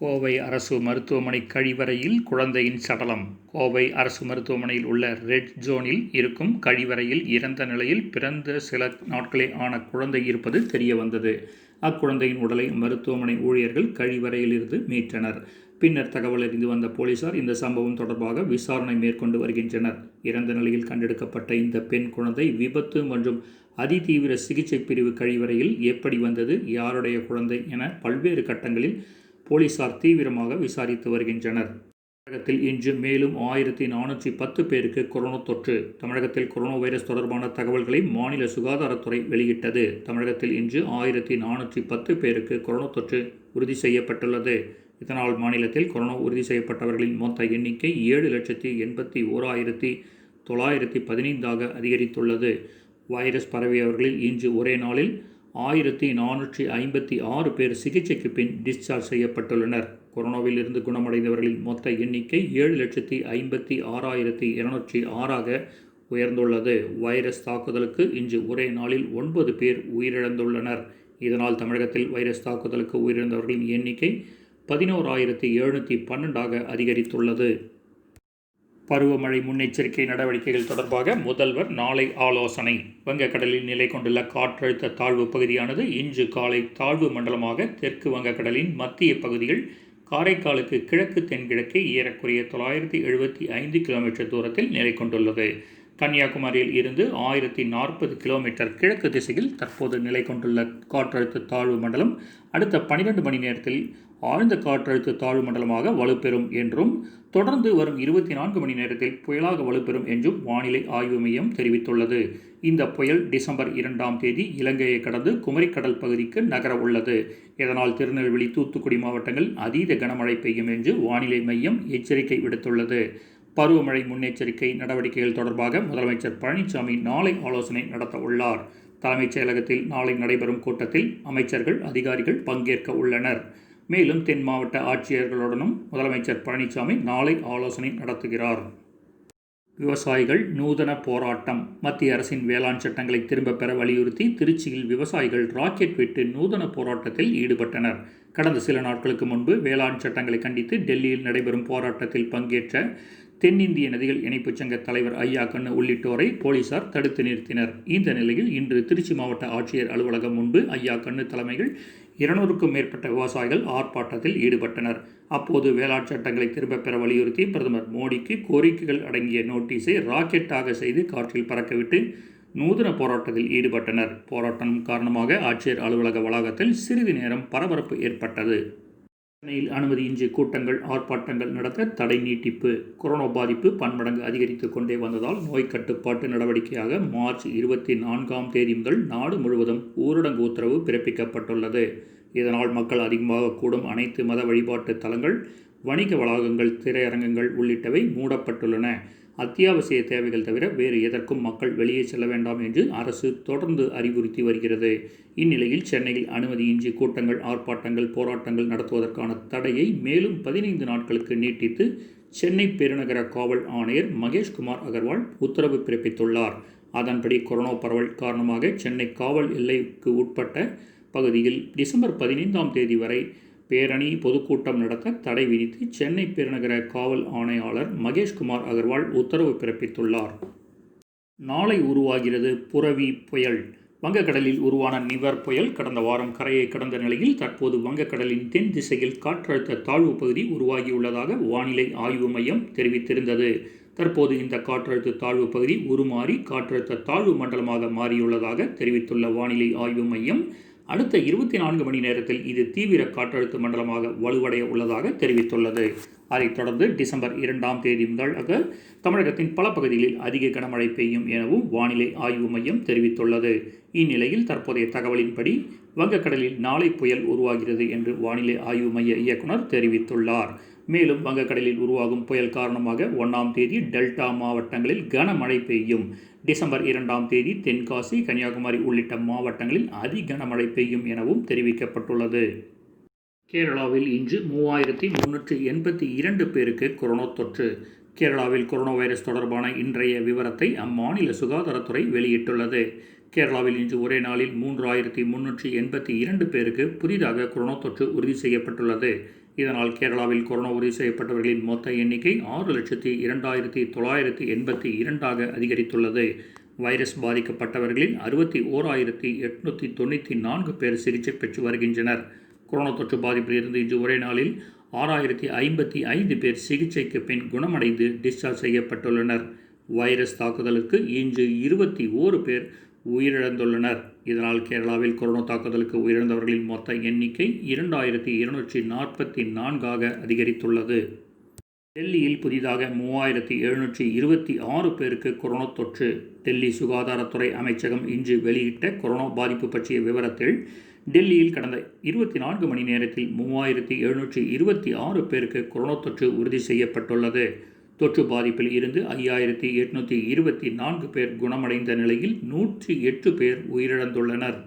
கோவை அரசு மருத்துவமனை கழிவறையில் குழந்தையின் சடலம். கோவை அரசு மருத்துவமனையில் உள்ள ரெட் ஜோனில் இருக்கும் கழிவறையில் இறந்த நிலையில் பிறந்த சில நாட்களே ஆன குழந்தை இருப்பது தெரியவந்தது. அக்குழந்தையின் உடலை மருத்துவமனை ஊழியர்கள் கழிவறையில் இருந்து மீட்டனர். பின்னர் தகவல் அறிந்து வந்த போலீசார் இந்த சம்பவம் தொடர்பாக விசாரணை மேற்கொண்டு வருகின்றனர். இறந்த நிலையில் கண்டெடுக்கப்பட்ட இந்த பெண் குழந்தை விபத்து மற்றும் அதிதீவிர சிகிச்சை பிரிவு கழிவறையில் எப்படி வந்தது, யாருடைய குழந்தை என பல்வேறு கட்டங்களில் போலீசார் தீவிரமாக விசாரித்து வருகின்றனர். தமிழகத்தில் இன்று மேலும் 1410 பேருக்கு கொரோனா தொற்று. தமிழகத்தில் கொரோனா வைரஸ் தொடர்பான தகவல்களை மாநில சுகாதாரத்துறை வெளியிட்டது. தமிழகத்தில் இன்று 1410 பேருக்கு கொரோனா தொற்று உறுதி செய்யப்பட்டுள்ளது. இதனால் மாநிலத்தில் கொரோனா உறுதி செய்யப்பட்டவர்களின் மொத்த எண்ணிக்கை 7,81,915 அதிகரித்துள்ளது. வைரஸ் பரவியவர்களில் இன்று ஒரே நாளில் 1456 பேர் சிகிச்சைக்கு பின் டிஸ்சார்ஜ் செய்யப்பட்டுள்ளனர். கொரோனாவில் இருந்து குணமடைந்தவர்களின் மொத்த எண்ணிக்கை 7,56,206 உயர்ந்துள்ளது. வைரஸ் தாக்குதலுக்கு இன்று ஒரே நாளில் 9 பேர் உயிரிழந்துள்ளனர். இதனால் தமிழகத்தில் வைரஸ் தாக்குதலுக்கு உயிரிழந்தவர்களின் எண்ணிக்கை 11,712 அதிகரித்துள்ளது. பருவமழை முன்னெச்சரிக்கை நடவடிக்கைகள் தொடர்பாக முதல்வர் நாளை ஆலோசனை. வங்கக்கடலில் நிலை கொண்டுள்ள காற்றழுத்த தாழ்வு பகுதியானது இன்று காலை தாழ்வு மண்டலமாக தெற்கு வங்கக்கடலின் மத்திய பகுதிகள், காரைக்காலுக்கு கிழக்கு தென்கிழக்கே ஏறக்குறைய 975 கிலோமீட்டர் தூரத்தில் நிலை கொண்டுள்ளது. கன்னியாகுமரியில் இருந்து 1040 கிலோமீட்டர் கிழக்கு திசையில் தற்போது நிலை கொண்டுள்ள காற்றழுத்த தாழ்வு மண்டலம் அடுத்த 12 மணி நேரத்தில் ஆழ்ந்த காற்றழுத்த தாழ்வு மண்டலமாக வலுப்பெறும் என்றும் தொடர்ந்து வரும் 24 மணி நேரத்தில் புயலாக வலுப்பெறும் என்றும் வானிலை ஆய்வு மையம் தெரிவித்துள்ளது. இந்த புயல் டிசம்பர் 2ஆம் தேதி இலங்கையை கடந்து குமரிக்கடல் பகுதிக்கு நகர உள்ளது. இதனால் திருநெல்வேலி, தூத்துக்குடி மாவட்டங்கள் அதீத கனமழை பெய்யும் என்று வானிலை மையம் எச்சரிக்கை விடுத்துள்ளது. பருவமழை முன்னெச்சரிக்கை நடவடிக்கைகள் தொடர்பாக முதலமைச்சர் பழனிசாமி நாளை ஆலோசனை நடத்த உள்ளார். தலைமைச் செயலகத்தில் நாளை நடைபெறும் கூட்டத்தில் அமைச்சர்கள், அதிகாரிகள் பங்கேற்க உள்ளனர். மேலும் தென் மாவட்ட ஆட்சியர்களுடனும் முதலமைச்சர் பழனிசாமி நாளை ஆலோசனை நடத்துகிறார். விவசாயிகள் நூதன போராட்டம். மத்திய அரசின் வேளாண் சட்டங்களை திரும்பப் பெற வலியுறுத்தி திருச்சியில் விவசாயிகள் ராக்கெட் விட்டு நூதன போராட்டத்தில் ஈடுபட்டனர். கடந்த சில நாட்களுக்கு முன்பு வேளாண் சட்டங்களை கண்டித்து டெல்லியில் நடைபெறும் போராட்டத்தில் பங்கேற்ற தென்னிந்திய நதிகள் இணைப்புச் சங்க தலைவர் ஐயா கண்ணு உள்ளிட்டோரை போலீசார் தடுத்து நிறுத்தினர். இந்த நிலையில் இன்று திருச்சி மாவட்ட ஆட்சியர் அலுவலகம் முன்பு ஐயா கண்ணு தலைமையில் 200க்கும் மேற்பட்ட விவசாயிகள் ஆர்ப்பாட்டத்தில் ஈடுபட்டனர். அப்போது வேளாண் சட்டங்களை திரும்பப் பெற வலியுறுத்தி பிரதமர் மோடிக்கு கோரிக்கைகள் அடங்கிய நோட்டீஸை ராக்கெட்டாக செய்து காற்றில் பறக்கவிட்டு நூதன போராட்டத்தில் ஈடுபட்டனர். போராட்டம் காரணமாக ஆட்சியர் அலுவலக வளாகத்தில் சிறிது நேரம் பரபரப்பு ஏற்பட்டது. சென்னையில் அனுமதியின்றி கூட்டங்கள், ஆர்ப்பாட்டங்கள் நடத்த தடை நீட்டிப்பு. கொரோனா பாதிப்பு பன்மடங்கு அதிகரித்து கொண்டே வந்ததால் நோய் கட்டுப்பாட்டு நடவடிக்கையாக மார்ச் 24ஆம் தேதி முதல் நாடு முழுவதும் ஊரடங்கு உத்தரவு பிறப்பிக்கப்பட்டுள்ளது. இதனால் மக்கள் அதிகமாக கூடும் அனைத்து மத வழிபாட்டு தலங்கள், வணிக வளாகங்கள், திரையரங்குகள் உள்ளிட்டவை மூடப்பட்டுள்ளன. அத்தியாவசிய தேவைகள் தவிர வேறு எதற்கும் மக்கள் வெளியே செல்ல வேண்டாம் என்று அரசு தொடர்ந்து அறிவுறுத்தி வருகிறது. இந்நிலையில் சென்னையில் அனுமதியின்றி கூட்டங்கள், ஆர்ப்பாட்டங்கள், போராட்டங்கள் நடத்துவதற்கான தடையை மேலும் 15 நாட்களுக்கு நீட்டித்து சென்னை பெருநகர காவல் ஆணையர் மகேஷ்குமார் அகர்வால் உத்தரவு பிறப்பித்துள்ளார். அதன்படி கொரோனா பரவல் காரணமாக சென்னை காவல் எல்லைக்கு உட்பட்ட பகுதியில் டிசம்பர் 15ஆம் தேதி வரை பேரணி, பொதுக்கூட்டம் நடத்த தடை விதித்து சென்னை பெருநகர காவல் ஆணையாளர் மகேஷ்குமார் அகர்வால் உத்தரவு பிறப்பித்துள்ளார். நாளை உருவாகிறது புரவி புயல். வங்கக்கடலில் உருவான நிவர் புயல் கடந்த வாரம் கரையை கடந்த நிலையில் தற்போது வங்கக்கடலின் தென் திசையில் காற்றழுத்த தாழ்வு பகுதி உருவாகியுள்ளதாக வானிலை ஆய்வு மையம் தெரிவித்திருந்தது. தற்போது இந்த காற்றழுத்த தாழ்வு பகுதி உருமாறி காற்றழுத்த தாழ்வு மண்டலமாக மாறியுள்ளதாக தெரிவித்துள்ள வானிலை ஆய்வு மையம் அடுத்த 24 மணி நேரத்தில் இது தீவிர காற்றழுத்த மண்டலமாக வலுவடைய உள்ளதாக தெரிவித்துள்ளது. அதைத் தொடர்ந்து டிசம்பர் 2ஆம் தேதி முதல் தமிழகத்தின் பல பகுதிகளில் அதிக கனமழை பெய்யும் எனவும் வானிலை ஆய்வு மையம் தெரிவித்துள்ளது. இந்நிலையில் தற்போதைய தகவலின்படி வங்கக்கடலில் நாளை புயல் உருவாகிறது என்று வானிலை ஆய்வு மைய இயக்குனர் தெரிவித்துள்ளார். மேலும் வங்கக்கடலில் உருவாகும் புயல் காரணமாக 1ஆம் தேதி டெல்டா மாவட்டங்களில் கனமழை பெய்யும். டிசம்பர் 2ஆம் தேதி தென்காசி, கன்னியாகுமரி உள்ளிட்ட மாவட்டங்களில் அதி கனமழை பெய்யும் எனவும் தெரிவிக்கப்பட்டுள்ளது. கேரளாவில் இன்று 3382 பேருக்கு கொரோனா தொற்று. கேரளாவில் கொரோனா வைரஸ் தொடர்பான இன்றைய விவரத்தை அம்மாநில சுகாதாரத்துறை வெளியிட்டுள்ளது. கேரளாவில் இன்று ஒரே நாளில் 3382 பேருக்கு புதிதாக கொரோனா தொற்று உறுதி செய்யப்பட்டுள்ளது. இதனால் கேரளாவில் கொரோனா உறுதி செய்யப்பட்டவர்களின் மொத்த எண்ணிக்கை 6,02,982 அதிகரித்துள்ளது. வைரஸ் பாதிக்கப்பட்டவர்களில் 61,894 பேர் சிகிச்சை பெற்று வருகின்றனர். கொரோனா தொற்று பாதிப்பில் இருந்து இன்று ஒரே நாளில் 6,055 பேர் சிகிச்சைக்கு பின் குணமடைந்து டிஸ்சார்ஜ் செய்யப்பட்டுள்ளனர். வைரஸ் தாக்குதலுக்கு இன்று 21 பேர் உயிரிழந்துள்ளனர். இதனால் கேரளாவில் கொரோனா தாக்குதலுக்கு உயிரிழந்தவர்களின் மொத்த எண்ணிக்கை 2,244 அதிகரித்துள்ளது. டெல்லியில் புதிதாக 3,726 பேருக்கு கொரோனா தொற்று. டெல்லி சுகாதாரத்துறை அமைச்சகம் இன்று வெளியிட்ட கொரோனா பாதிப்பு பற்றிய விவரத்தில், டெல்லியில் கடந்த 24 மணி நேரத்தில் 3,726 பேருக்கு கொரோனா தொற்று உறுதி செய்யப்பட்டுள்ளது. தொற்று பாதிப்பில் இருந்து 5,824 பேர் குணமடைந்த நிலையில் 108 பேர் உயிரிழந்துள்ளனர்.